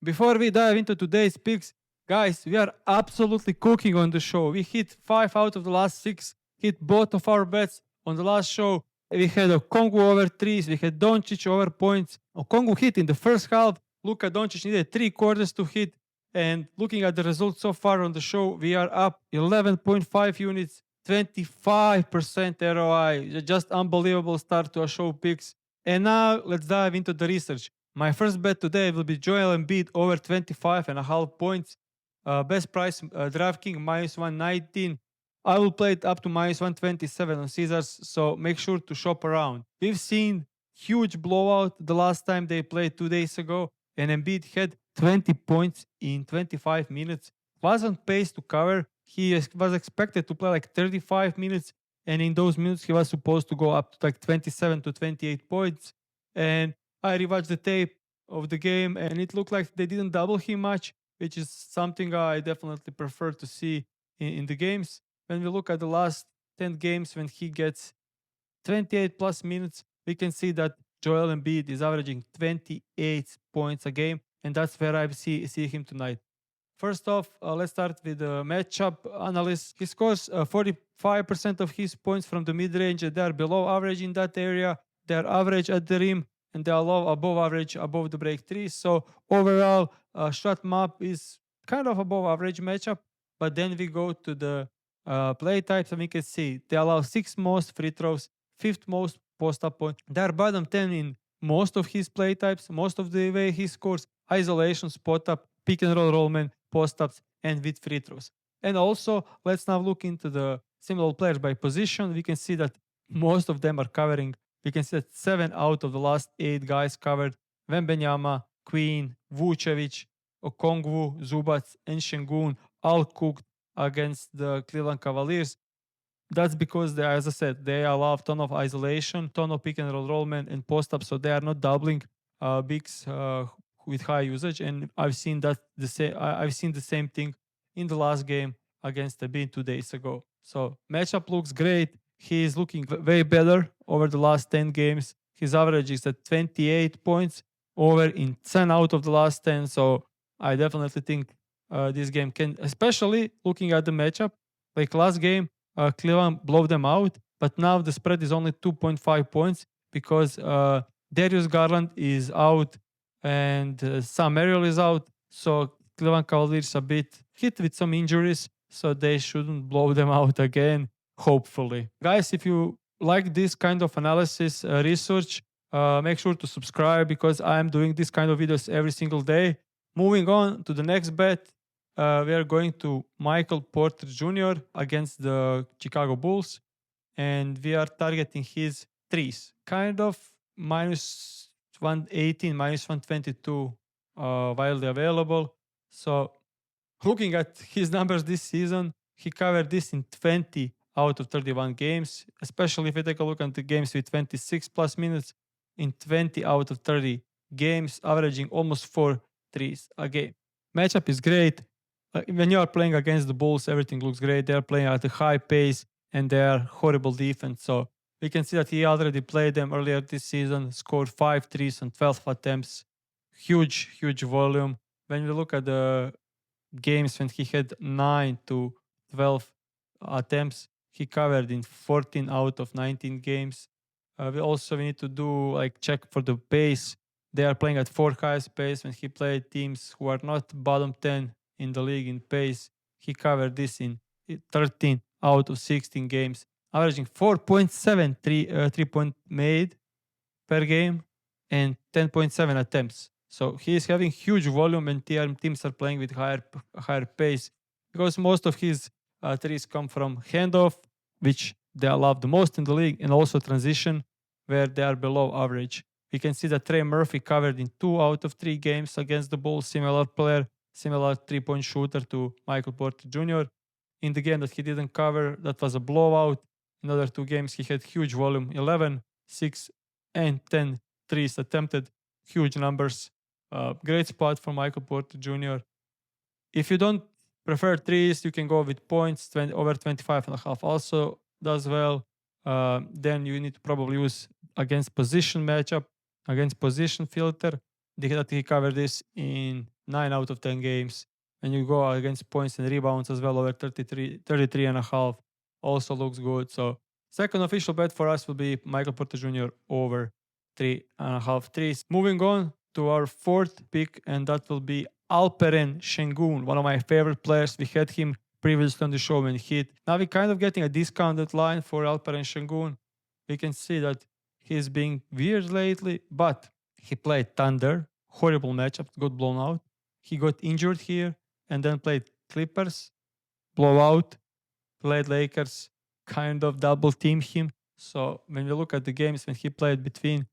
Before we dive into today's picks, guys, we are absolutely cooking on the show. We hit 5 out of the last 6, hit both of our bets on the last show. We had a Kongu over 3s, we had Doncic over points. Kongu hit in the first half. Luka Doncic needed 3 quarters to hit. And looking at the results so far on the show, we are up 11.5 units, 25% ROI. Just unbelievable start to our show picks. And now let's dive into the research. My first bet today will be Joel Embiid over 25.5 points. Best price DraftKings minus 119. I will play it up to minus 127 on Caesars, so make sure to shop around. We've seen huge blowout the last time they played 2 days ago, and Embiid had 20 points in 25 minutes. Wasn't paced to cover. He was expected to play like 35 minutes, and in those minutes he was supposed to go up to like 27 to 28 points. And I rewatched the tape of the game, and it looked like they didn't double him much, which is something I definitely prefer to see in the games. When we look at the last 10 games when he gets 28 plus minutes, we can see that Joel Embiid is averaging 28 points a game, and that's where I see him tonight. First off, let's start with the matchup analysis. He scores 45% of his points from the mid-range. They are below average in that area. They are average at the rim, and they are low above average above the break threes. So overall, shot map is kind of above average matchup. But then we go to the play types, and we can see they allow 6th most free throws, 5th most post-up points. They are bottom 10 in most of his play types, most of the way he scores: isolation, spot up, pick and roll, rollman, post-ups, and with free throws. And also, let's now look into the similar players by position. We can see that most of them are covering. We can see that 7 out of the last 8 guys covered: Wembanyama, Queen, Vucevic, Okongwu, Zubac, and Sengun all cooked against the Cleveland Cavaliers. That's because they, as I said, they allow a ton of isolation, ton of pick and roll, rollman, and post up, so they are not doubling bigs with high usage. And I've seen that I've seen the same thing in the last game against Embiid 2 days ago. So matchup looks great. He is looking way better over the last 10 games. His average is at 28 points over in 10 out of the last 10. So I definitely think this game can, especially looking at the matchup, like last game, Cleveland blow them out, but now the spread is only 2.5 points because Darius Garland is out and Sam Merrill is out. So Cleveland Cavaliers a bit hit with some injuries, so they shouldn't blow them out again, hopefully. Guys, if you like this kind of analysis research, make sure to subscribe because I'm doing this kind of videos every single day. Moving on to the next bet, we are going to Michael Porter Jr. against the Chicago Bulls, and we are targeting his threes. Kind of minus 118, minus 122 wildly available. So looking at his numbers this season, he covered this in 20 out of 31 games, especially if we take a look at the games with 26 plus minutes. In 20 out of 30 games, averaging almost 4 threes a game. Matchup is great. When you are playing against the Bulls, everything looks great. They are playing at a high pace and they are horrible defense. So we can see that he already played them earlier this season, scored 5 threes on 12 attempts. Huge volume. When we look at the games when he had 9 to 12 attempts, he covered in 14 out of 19 games. We need to do check for the pace. They are playing at 4th highest pace. When he played teams who are not bottom 10 in the league in pace, he covered this in 13 out of 16 games, averaging 4.7 3-point made per game and 10.7 attempts. So he is having huge volume, and teams are playing with higher pace because most of his threes come from handoff, which they allow the most in the league, and also transition, where they are below average. We can see that Trey Murphy covered in 2 out of 3 games against the Bulls, similar player, similar 3-point shooter to Michael Porter Jr. In the game that he didn't cover, that was a blowout. In other 2 games, he had huge volume, 11, 6, and 10 threes attempted. Huge numbers. Great spot for Michael Porter Jr. If you don't prefer threes, you can go with points, over 25.5 also does well. Then you need to probably use against position matchup, against position filter. He covered this in 9 out of 10 games. When you go against points and rebounds as well, over 33 and a half, also looks good. So second official bet for us will be Michael Porter Jr. over 3.5 threes. Moving on to our fourth pick, and that will be Alperen Sengun, one of my favorite players. We had him previously on the show when he hit. Now we're kind of getting a discounted line for Alperen Sengun. We can see that he's being weird lately, but he played Thunder, horrible matchup, got blown out. He got injured here and then played Clippers, blowout, played Lakers, kind of double team him. So when we look at the games when he played between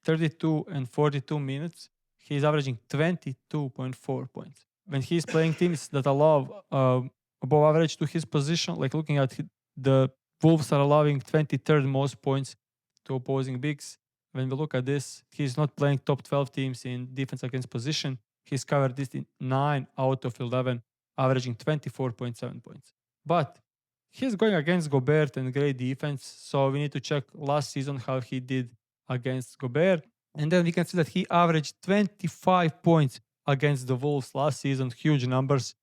32 and 42 minutes, he's averaging 22.4 points. When he's playing teams that allow above average to his position, like looking at the Wolves are allowing 23rd most points to opposing bigs. When we look at this, he's not playing top 12 teams in defense against position. He's covered this in 9 out of 11, averaging 24.7 points. But he's going against Gobert and great defense, so we need to check last season how he did against Gobert. And then we can see that he averaged 25 points against the Wolves last season, huge numbers.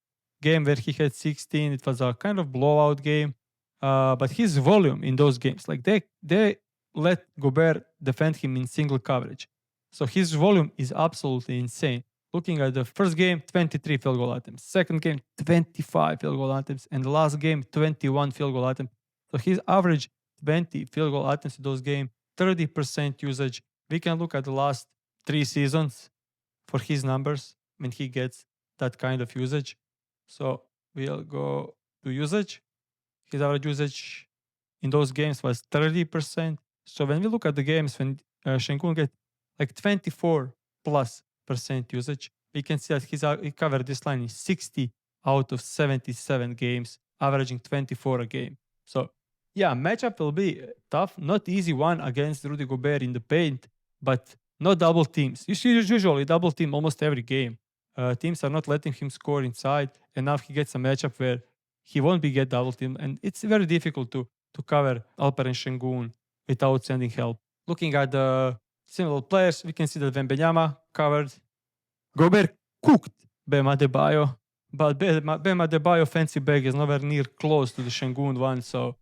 Game where he had 16, it was a kind of blowout game. But his volume in those games, like they let Gobert defend him in single coverage. So his volume is absolutely insane. Looking at the first game, 23 field goal attempts. Second game, 25 field goal attempts. And the last game, 21 field goal attempts. So his average 20 field goal attempts in those games, 30% usage. We can look at the last 3 seasons for his numbers when he gets that kind of usage. So we'll go to usage. His average usage in those games was 30%. So when we look at the games when Sengun get like 24 plus percent usage, we can see that he covered this line in 60 out of 77 games, averaging 24 a game. So yeah, matchup will be tough, not easy one against Rudy Gobert in the paint, but not double teams. You see, usually double team almost every game. Teams are not letting him score inside, and now he gets a matchup where he won't be get double team, and it's very difficult to cover Alperen Sengun without sending help. Looking at the similar players, we can see that Wembanyama covered. Gobert cooked Bam Adebayo, but Bam Adebayo fancy bag is nowhere near close to the Sengun one. So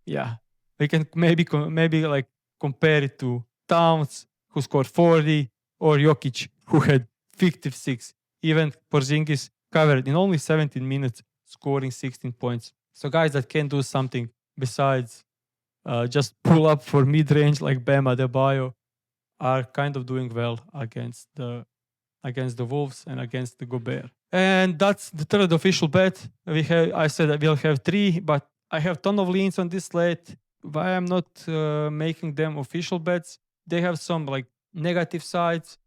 yeah, we can maybe like compare it to Towns, who scored 40, or Jokic, who had 56. Even Porzingis covered in only 17 minutes, scoring 16 points. So guys that can do something besides just pull up for mid-range like Bam Adebayo are kind of doing well against the Wolves and against the Gobert. And that's the third official bet. I said that we'll have 3, but I have ton of leans on this slate. Why I'm not making them official bets? They have some like negative sides,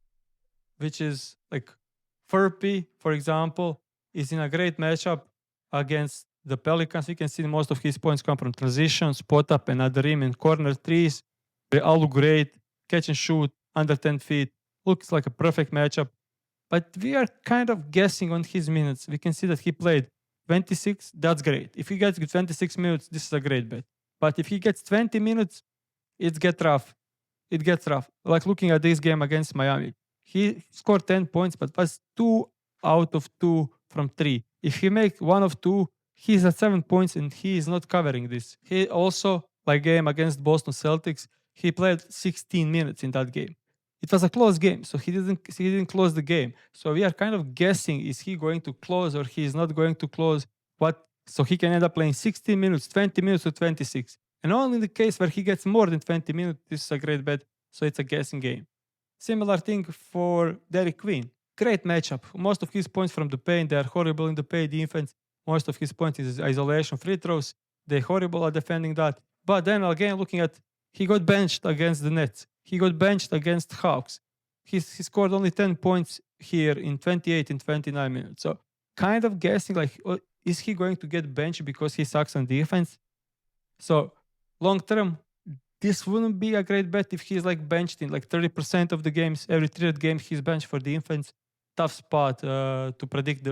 which is like Furpy, for example, is in a great matchup against the Pelicans. You can see most of his points come from transition, spot up, and at the rim and corner threes. They all look great. Catch and shoot, under 10 feet. Looks like a perfect matchup. But we are kind of guessing on his minutes. We can see that he played 26. That's great. If he gets 26 minutes, this is a great bet. But if he gets 20 minutes, it gets rough. It gets rough. Like looking at this game against Miami. He scored 10 points, but was 2 out of 2 from 3. If he makes 1 of 2, he's at 7 points and he is not covering this. He also, like game against Boston Celtics, he played 16 minutes in that game. It was a close game, so he didn't close the game. So we are kind of guessing, is he going to close or he is not going to close? So he can end up playing 16 minutes, 20 minutes to 26. And only in the case where he gets more than 20 minutes, this is a great bet. So it's a guessing game. Similar thing for Derek Queen. Great matchup. Most of his points from the paint, they are horrible in the paint defense. Most of his points is isolation free throws. They're horrible at defending that. But then again, looking at, he got benched against the Nets. He got benched against Hawks. He scored only 10 points here in 28 and 29 minutes. So kind of guessing like, is he going to get benched because he sucks on defense? So long term, this wouldn't be a great bet if he's like benched in like 30% of the games. Every third game he's benched for defense. Tough spot to predict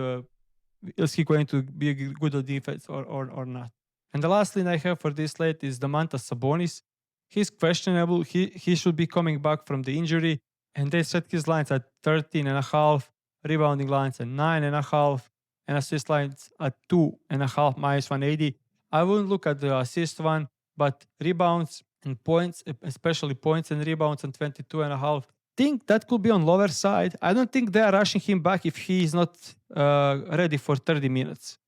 is he going to be good at defense or not. And the last thing I have for this slate is Domantas Sabonis. He's questionable. He should be coming back from the injury. And they set his lines at 13.5. rebounding lines at 9.5, and assist lines at 2.5 minus 180. I wouldn't look at the assist one, but rebounds and points, especially points and rebounds on 22.5. Think that could be on lower side. I don't think they are rushing him back if he is not ready for 30 minutes.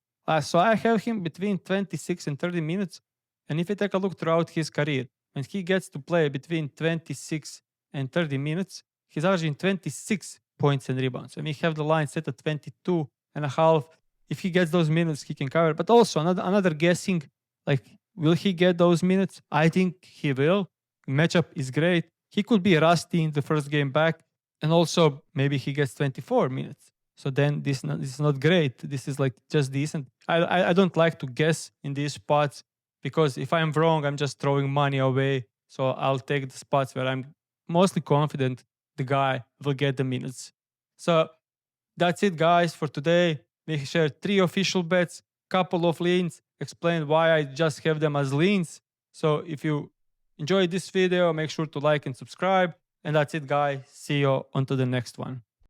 So I have him between 26 and 30 minutes. And if you take a look throughout his career, when he gets to play between 26 and 30 minutes, he's averaging 26 points and rebounds. And we have the line set at 22.5. If he gets those minutes, he can cover. But also another guessing, like, will he get those minutes? I think he will. Matchup is great. He could be rusty in the first game back. And also maybe he gets 24 minutes. So then this is not great. This is like just decent. I don't like to guess in these spots, because if I'm wrong, I'm just throwing money away. So I'll take the spots where I'm mostly confident the guy will get the minutes. So that's it, guys, for today. We shared 3 official bets, couple of leans, explained why I just have them as leans. So if you enjoyed this video, make sure to like and subscribe. And that's it, guys. See you on to the next one.